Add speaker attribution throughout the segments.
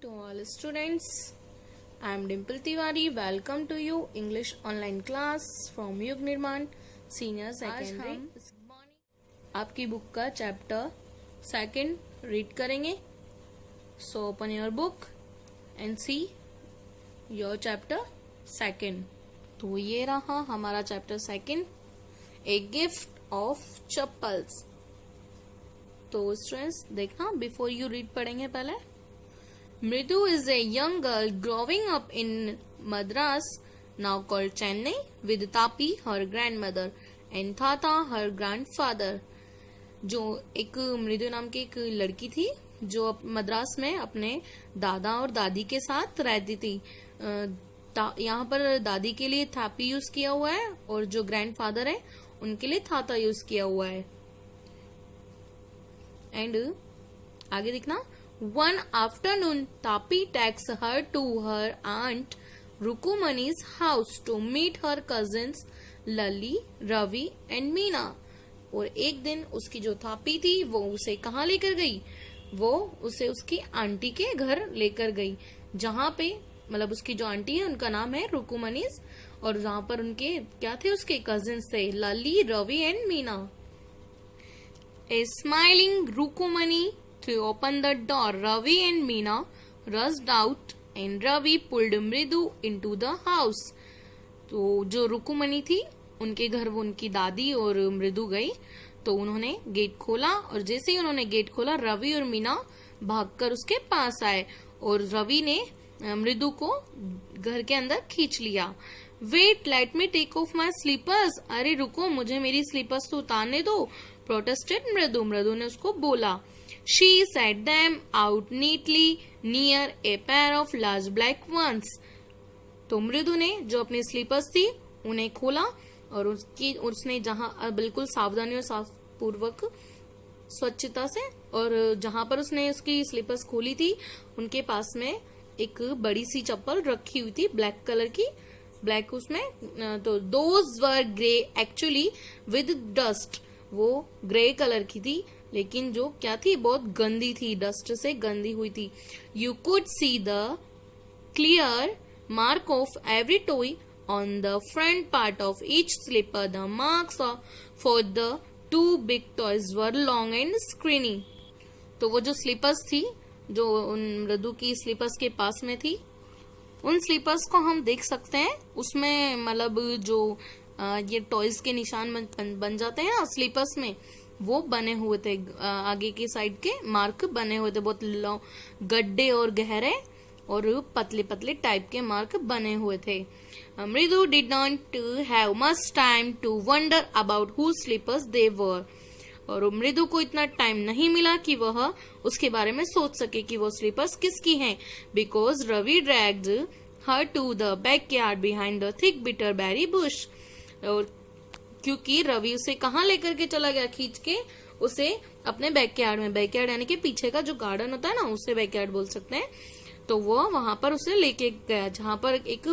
Speaker 1: to all students. I am Dimple Tiwari. Welcome to you English online class from Yug Nirman Senior Secondary. आपकी book का chapter second read करेंगे. So open your book and see your chapter second. तो ये रहा हमारा chapter second, a gift of chappals. तो students देखना, before you read पढ़ेंगे पहले. मृदु is a young girl growing up in Madras, now called Chennai, with Tapi, her grandmother, and Tata, her grandfather. जो एक मृदु नाम की एक लड़की थी जो मद्रास में अपने दादा और दादी के साथ रहती थी. यहाँ पर दादी के लिए थापी यूज किया हुआ है और जो ग्रैंडफादर है उनके लिए थाता यूज किया हुआ है. एंड आगे देखना. One afternoon, Tapi takes her to her aunt Rukumani's house to meet her cousins Lali, Ravi and Meena. और एक दिन उसकी जो थापी थी वो उसे कहाँ लेकर गई? वो उसे उसकी आंटी के घर लेकर गई, जहाँ पे मतलब उसकी जो आंटी है उनका नाम है रुकुमनीज, और जहाँ पर उनके क्या थे, उसके कजिन्स थे Lalli, Ravi and Meena. A smiling Rukumani to open the door, Ravi and Meena rushed out and Ravi pulled Mridu into the house. तो जो रुकुमनी थी उनके घर वो उनकी दादी और मृदु गई, तो उन्होंने गेट खोला और जैसे ही उन्होंने गेट खोला रवि और मीना भागकर उसके पास आए और रवि ने मृदु को घर के अंदर खींच लिया. Wait, let me take off my slippers. अरे रुको, मुझे मेरी स्लीपर्स तो उतारने दो, प्रोटेस्टेड मृदु. मृदु ने उसको बोला. She set them out neatly near a pair of large black ones. तो मृदु ने जो अपनी स्लीपर्स थी उन्हें खोला और उसने जहां बिल्कुल सावधानी और साफ पूर्वक स्वच्छता से, और जहां पर उसने उसकी स्लीपर्स खोली थी उनके पास में एक बड़ी सी चप्पल रखी हुई थी ब्लैक कलर की. ब्लैक उसमें तो those were grey actually with dust. वो ग्रे कलर की थी लेकिन जो क्या थी, बहुत गंदी थी, डस्ट से गंदी हुई थी. You could see the clear mark of every toe on the front part of each slipper. The marks for the two big toes were long and skinny. तो वो जो स्लीपर्स थी जो उन मृदु की स्लीपर्स के पास में थी, उन स्लीपर्स को हम देख सकते हैं. उसमें मतलब जो ये टॉयज के निशान बन जाते हैं ना स्लीपर्स में, वो बने हुए थे. आगे की साइड के मार्क बने हुए थे, बहुत गड्ढे और गहरे और पतले पतले टाइप के मार्क बने हुए थे. Mridu did not have much time to wonder about who slippers they were. और मृदु को इतना टाइम नहीं मिला कि वह उसके बारे में सोच सके कि वो स्लीपर्स किसकी हैं, because Ravi dragged her to the backyard behind the thick bitter berry bush. और क्योंकि रवि उसे कहाँ लेकर के चला गया, खींच के उसे अपने बैकयार्ड में. बैकयार्ड यानी कि पीछे का जो गार्डन होता है ना, उसे बैकयार्ड बोल सकते हैं. तो वो वहां पर उसे लेके गया जहां पर एक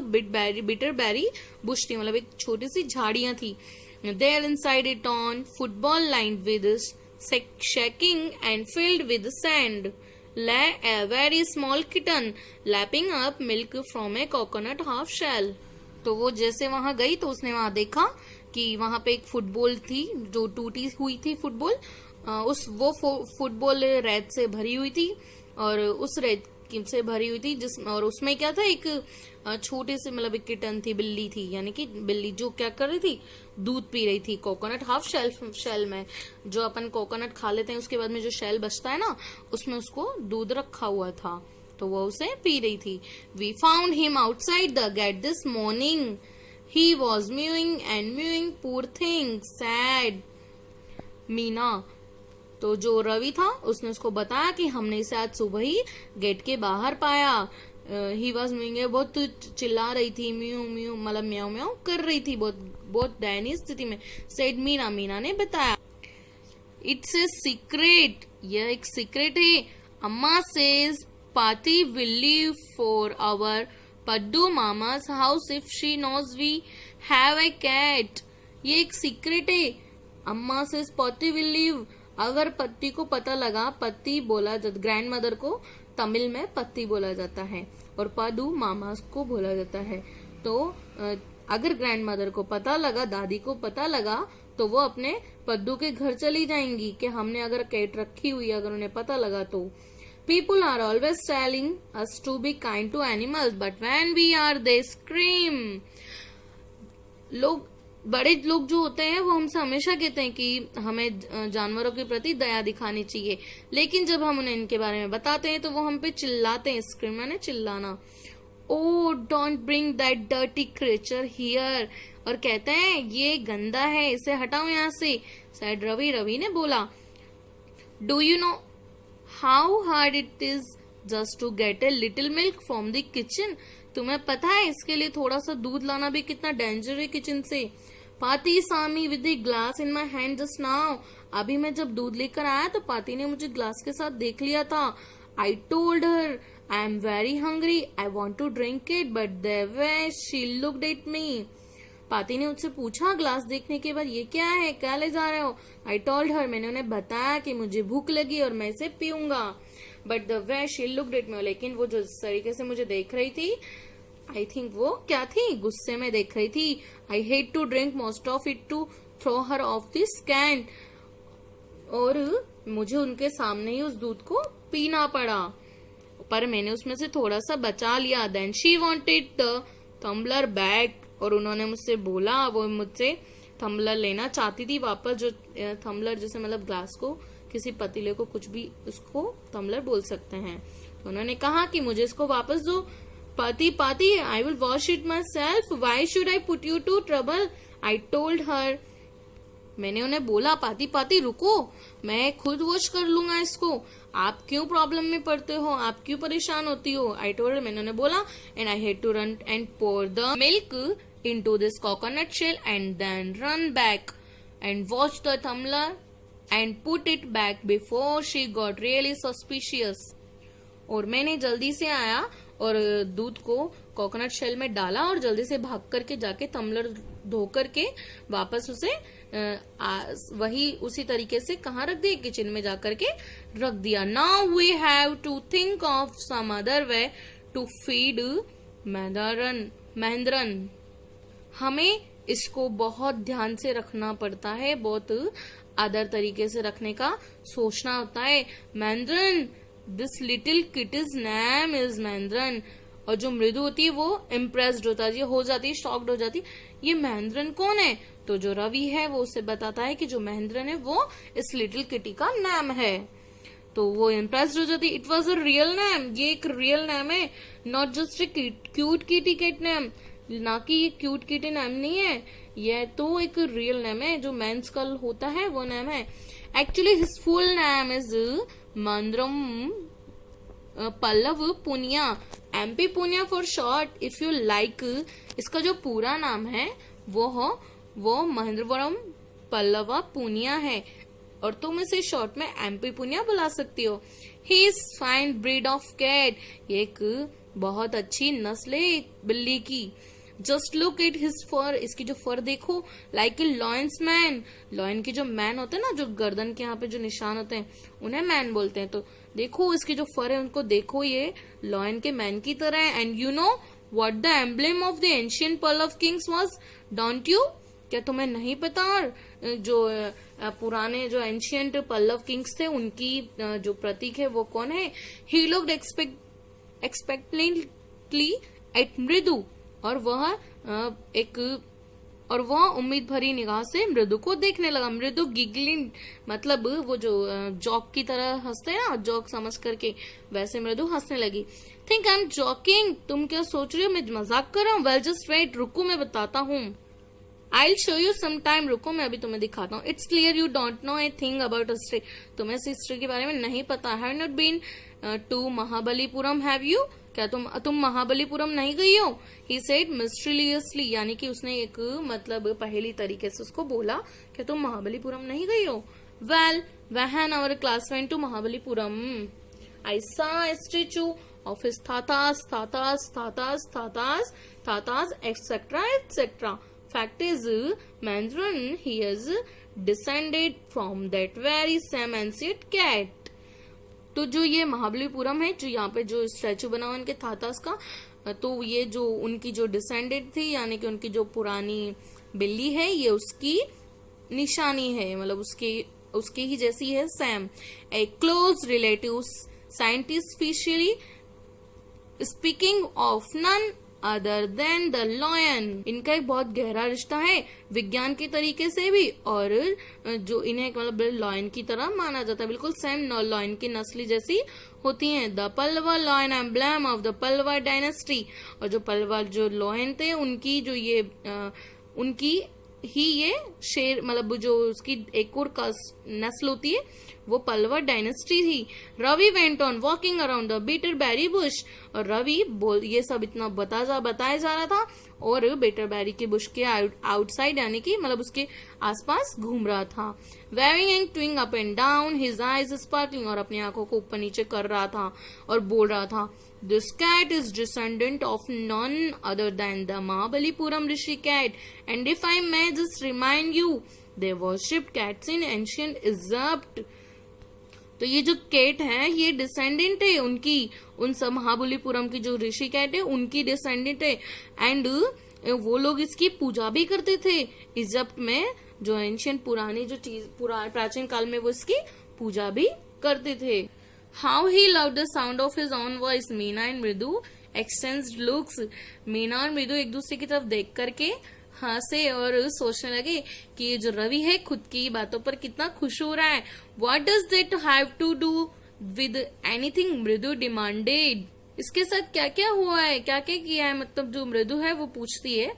Speaker 1: बिटर बेरी बुश थी, मतलब एक छोटी सी झाड़ियां थी. There inside it on football line with shaking and filled with sand lay a very small kitten lapping up milk from a coconut half shell. तो वो जैसे वहां गई तो उसने वहां देखा कि वहां पे एक फुटबॉल थी जो टूटी हुई थी. फुटबॉल वो फुटबॉल रेत से भरी हुई थी और उस रेत से भरी हुई थी और उसमें क्या था, एक छोटे से मतलब एक किटन थी, बिल्ली थी, यानी कि बिल्ली जो क्या कर रही थी, दूध पी रही थी कोकोनट हाफ शेल में. जो अपन कोकोनट खा लेते हैं उसके बाद में जो शेल बचता है ना, उसमें उसको दूध रखा हुआ था, तो वो उसे पी रही थी. We found him outside the gate this morning. He was mewing and mewing, poor thing, sad. Meena, तो जो रवि था उसने उसको बताया कि हमने इसे आज सुबह ही गेट के बाहर पाया. ही वॉज म्यूइंग, बहुत चिल्ला रही थी, म्यू म्यू मतलब म्याऊ म्याऊ कर रही थी, बहुत दयनीय स्थिति में. सेड मीना, मीना ने बताया. इट्स ए सीक्रेट, यह एक सीक्रेट है. Amma says Paati will leave for our Paddu Mama's house if she knows we have a cat. ये एक सीक्रेट है. Amma says Paati will leave, अगर पति को पता लगा, पति बोला जब ग्रैंड मदर को, तमिल में पत्ती बोला जाता है और पदू मामा को बोला जाता है। तो अगर ग्रैंड मदर को पता लगा, दादी को पता लगा, तो वो अपने पद्दू के घर चली जाएंगी कि हमने अगर कैट रखी हुई, अगर उन्हें पता लगा तो। People are always telling us to be kind to animals but when we are they scream. बड़े लोग जो होते हैं वो हमसे हमेशा कहते हैं कि हमें जानवरों के प्रति दया दिखानी चाहिए, लेकिन जब हम उन्हें इनके बारे में बताते हैं तो वो हम पे चिल्लाते हैं। स्क्रीम माने चिल्लाना। Oh don't bring that dirty creature here, और कहते हैं ये गंदा है, इसे हटाओ यहाँ से, सैड रवि। रवि ने बोला, do you know how hard it is just to get a little milk from the kitchen. तुम्हें पता है इसके लिए थोड़ा सा दूध लाना भी कितना डेंजर है किचन से। Paati saw me with the glass in my hand just now. अभी मैं जब दूध लेकर आया तो पाती ने मुझे ग्लास के साथ देख लिया था। I told her I am very hungry, I want to drink it but the way she looked at me. पाती ने उससे पूछा ग्लास देखने के बाद, ये क्या है, क्या ले जा रहे हो। आई टोल्ड हर, मैंने उन्हें बताया कि मुझे भूख लगी और मैं इसे पीऊंगा। But the way she looked at me, लेकिन वो जो तरीके से मुझे देख रही थी, आई थिंक वो क्या थी, गुस्से में देख रही थी। I hate to drink most of it to throw her off this can, और मुझे उनके सामने ही उस दूध को पीना पड़ा, पर मैंने उसमें से थोड़ा सा बचा लिया। Then she wanted the tumbler back, और उन्होंने मुझसे बोला, वो मुझसे थम्बलर लेना चाहती थी वापस। जो थम्बलर जैसे मतलब ग्लास को, किसी पतीले को कुछ भी उसको थम्बलर बोल सकते हैं। तो उन्होंने कहा कि मुझे इसको वापस दो। पाती I will wash it myself, why should I put you to trouble, I told her. मैंने उन्हें बोला, पाती रुको, मैं खुद वॉश कर लूंगा इसको, आप क्यों प्रॉब्लम में पड़ते हो, आप क्यों परेशान होती हो। आई टोल्ड, मैंने उन्हें बोला, and I had to run and pour the milk into this coconut shell and then run back and wash the tumbler and put it back before she got really suspicious। और मैंने जल्दी से आया और दूध को कोकोनट शेल में डाला और जल्दी से भाग करके जाके टम्बलर धो करके वापस उसे वही उसी तरीके से कहाँ रख दिया, किचन में जाकर के रख दिया। Now we have to think of some other way to feed Mahendran. हमें इसको बहुत ध्यान से रखना पड़ता है, बहुत अदर तरीके से रखने का सोचना होता है। Mahendran, this little kitty's name is Mahendran. और जो मृदु होती है वो इम्प्रेस्ड हो जाती है, शॉक्ड हो जाती है, ये महेंद्रन कौन है। तो जो रवि है वो उसे बताता है कि जो महेंद्रन है वो इस लिटिल किटी का नाम है। तो वो इम्प्रेस्ड हो जाती है। It was a real name, ये एक रियल नेम है, not just a cute kitty cat name, ना कि ये क्यूट किटी नेम नहीं है, यह तो एक रियल नेम है, जो मैन स्कल होता है वो नेम है। Actually his full name is Mandram Pallav Puniya, MP Puniya for short if you like. इसका जो पूरा नाम है वो महेंद्रवरम पल्लवा पुनिया है, और तुम इसे शॉर्ट में एमपी पुनिया बुला सकती हो। He is fine breed of cat, ये एक बहुत अच्छी नस्ल है बिल्ली की। Just look at his fur, इसकी जो फर देखो, like a lion's mane. Lion के जो मैन होते हैं ना, जो गर्दन के यहाँ पे जो निशान होते हैं उन्हें मैन बोलते हैं। तो देखो इसके जो फर है उनको देखो, ये लॉयन के मैन की तरह है। And you know what the emblem of the ancient pearl of Kings was, don't you, क्या तुम्हें नहीं पता। और जो पुराने जो एंशियंट पल्लव किंग्स थे उनकी जो प्रतीक है वो कौन है। ही लुक्ड एक्सपेक्टेंटली एट मृदु, और वह उम्मीद भरी निगाह से मृदु को देखने लगा। मृदु गिगलिंग, मतलब वो जो जॉक की तरह हंसते हैं ना, जॉक समझ करके, वैसे मृदु हंसने लगी। थिंक आई एम जॉकिंग, तुम क्या सोच रही हो मैं मजाक कर रहा हूँ। वेल जस्ट वेट, रुको मैं बताता हूँ। I'll show you some time, रुको मैं अभी तुम्हें दिखाता हूँ। It's clear you don't know a thing about history, तुम्हें इस हिस्ट्री के बारे में नहीं पता। Have not been to Mahabalipuram, have you, क्या तुम महाबलीपुरम नहीं गई हो। He said mysteriously, यानी कि उसने एक मतलब पहेली तरीके से उसको बोला कि तुम महाबलीपुरम नहीं गई हो। Well, when our class went to Mahabalipuram, I saw a statue of his tatas, etc. Fact is, Mandran, he is descended from that very same ancient cat. तो जो ये महाबलीपुरम है, जो यहाँ पे जो स्टैचू बना हुआ इनके थातास का, तो ये जो उनकी जो डिसेंडेंट थी, यानी कि उनकी जो पुरानी बिल्ली है, ये उसकी निशानी है, मतलब उसके ही जैसी है same. A close relative scientifically speaking of none other than the lion. इनका एक बहुत गहरा रिश्ता है विज्ञान के तरीके से भी, और जो इन्हें मतलब लॉयन की तरह माना जाता है, बिल्कुल सेम लॉयन की नस्ली जैसी होती हैं। The Pallava lion emblem of the Pallava dynasty, और जो पल्लवा जो लॉयन थे उनकी जो ये उनकी ही ये शेर, मतलब जो उसकी एक और नस्ल होती है वो पल्लवा डायनेस्टी थी। Ravi went on walking around the bitter berry bush, और रवि ये सब इतना बताया जा रहा था, और बेटर बैरी के बुश के आउटसाइड, यानी कि मतलब उसके आसपास घूम रहा था। Veering and twinge up and down his eyes sparkling, और अपनी आंखों को ऊपर नीचे कर रहा था और बोल रहा था, This cat is descendant of none other than the Mahabalipuram Rishi cat, and if I may just remind you, they worshipped cats in ancient Egypt. तो ये जो कैट है ये डिसेंडेंट है उनकी, उन सब महाबलीपुरम की जो ऋषि कैट है उनकी डिसेंडेंट है, एंड वो लोग इसकी पूजा भी करते थे इजिप्ट में, जो एंशियंट पुरानी जो चीज प्राचीन काल में वो इसकी पूजा भी करते थे। How he loved the sound of his own voice. Meena and मृदु exchanged looks. मीना और मृदु एक दूसरे की तरफ देख करके हंसे और सोचने लगे कि ये जो रवि है खुद की बातों पर कितना खुश हो रहा है। What does that have to do with anything? मृदु demanded. इसके साथ क्या क्या हुआ है, क्या क्या किया है, मतलब जो मृदु है वो पूछती है।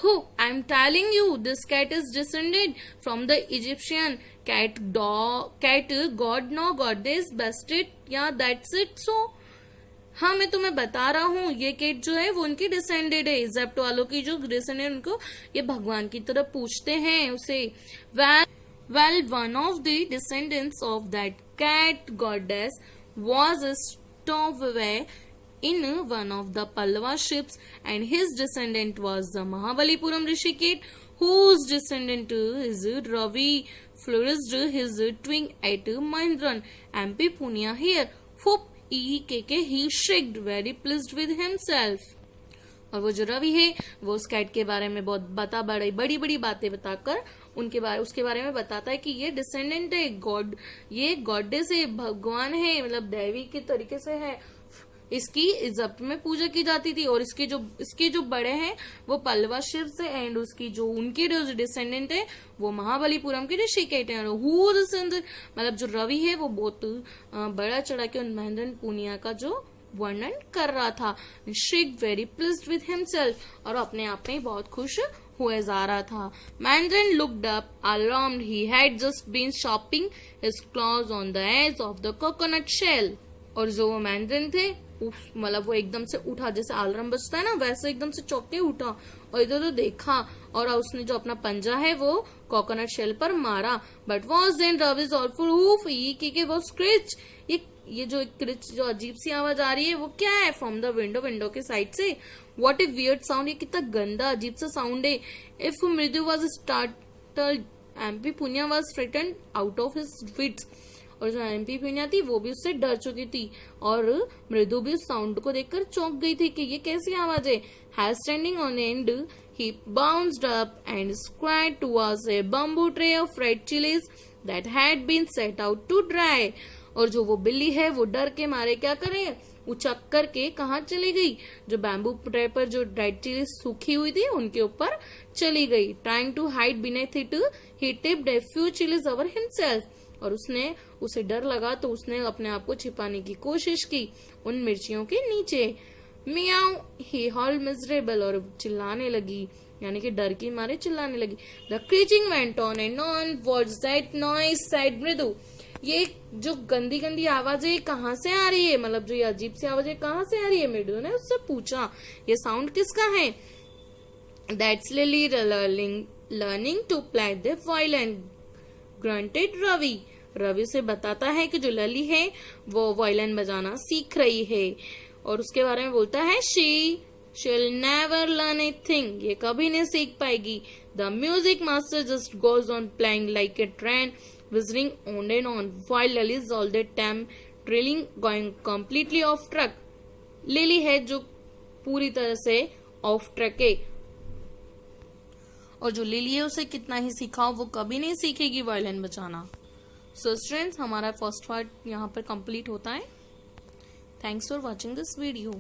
Speaker 1: Who? I'm telling you, this cat is descended from the Egyptian cat god no goddess bested. Yeah, that's it. So हाँ, मैं तुम्हें बता रहा हूँ, ये कैट जो है वो उनकी डिसेंडेड है, इजिप्ट वालों की जो डिसेंडेड, उनको ये भगवान की तरफ पूछते हैं उसे। Well, one of the descendants of that cat goddess was stowaway in one of the Pallava ships, and his descendant was the Mahabalipuram Rishi cat, whose descendant is Ravi flourished his twin at Mahindran, MP Punya here. Whoop, he shrieked, very pleased with himself. और वो जो रवि है वो उस cat के बारे में बहुत बड़ी बड़ी बातें बताकर उसके बारे में बताता है कि ये डिसेंडेंट है गॉड, ये गॉडेस है, भगवान है, मतलब दैवी के तरीके से है, इसकी इजिप्ट में पूजा की जाती थी, और इसके जो बड़े हैं वो पल्लवा शिव से, एंड उसकी जो उनके जो डिसेंडेंट है वो महाबलीपुरम के ऋषि कहते हैं। हु डिसेंडेंट, मतलब जो रवि है वो बहुत बड़ा चढ़ा के उन महेंद्र पुनिया का जो वर्णन कर रहा था। श्रीक वेरी प्लीज्ड विद हिमसेल्फ, और अपने आप में बहुत खुश हुए जा रहा था। Mandarin looked up, alarmed. He had just been sharpening his claws on the edge of the coconut shell. और जो वो मैंड्रिन थे मतलब वो एकदम से उठा, जैसे अलार्म बजता है ना वैसे एकदम से चौंक के उठा और इधर तो देखा, और उसने जो अपना पंजा है वो कोकोनट शेल पर मारा। But was then Raviz ऑलफुल hoof की वो स्क्रिच, ये जो क्रिच जो अजीब सी आवाज आ रही है वो क्या है? फ्रॉम द विंडो के साइड से। व्हाट ए वियर्ड साउंड, ये कितना गंदा अजीब सा साउंड है। If Mridu was startled, MP Punia was frightened out of his wits, और जो एमपी पुनिया थी वो भी उससे डर चुकी थी, और मृदु भी उस साउंड को देखकर चौंक गई थी कि ये कैसी आवाज है। Has standing on and he bounced up and squad towards a bamboo tray of red chilies that had been set out to dry. और जो वो बिल्ली है वो डर के मारे क्या करे, उचक करके कहाँ चली गई, जो बैम्बू ट्रे पर जो रेड चिली सूखी हुई थी उनके ऊपर चली गई। Trying to hide beneath it he tipped a few chillies over himself, और उसे डर लगा तो उसने अपने आप को छिपाने की कोशिश की उन मिर्चियों के नीचे। मियाऊ, ही हॉल्ड मिजरेबल, और चिल्लाने लगी, यानी कि डर की मारे चिल्लाने लगी। The screeching went on and on, what's that noise said Mridu. ये जो गंदी गंदी आवाजें कहाँ से आ रही है, मतलब जो ये अजीब सी आवाजें कहाँ से आ रही है, मृदु ने उससे पूछा ये साउंड किसका है। That's Lily learning to play the violin, grunted Ravi. Ravi से बताता है कि जो लली है वो वायलिन बजाना सीख रही है, और उसके बारे में बोलता है she'll never learn a thing, ये कभी नहीं सीख पाएगी। The music master just goes on playing like a train whistling on and on while Lily is all the time drilling going completely of track. Lily है जो पूरी तरह से ऑफ ट्रैक है, और जो लिली है उसे कितना ही सिखाओ वो कभी नहीं सीखेगी वायलिन बजाना। सो स्टूडेंट्स, हमारा फर्स्ट पार्ट यहाँ पर कंप्लीट होता है। Thanks for watching this video.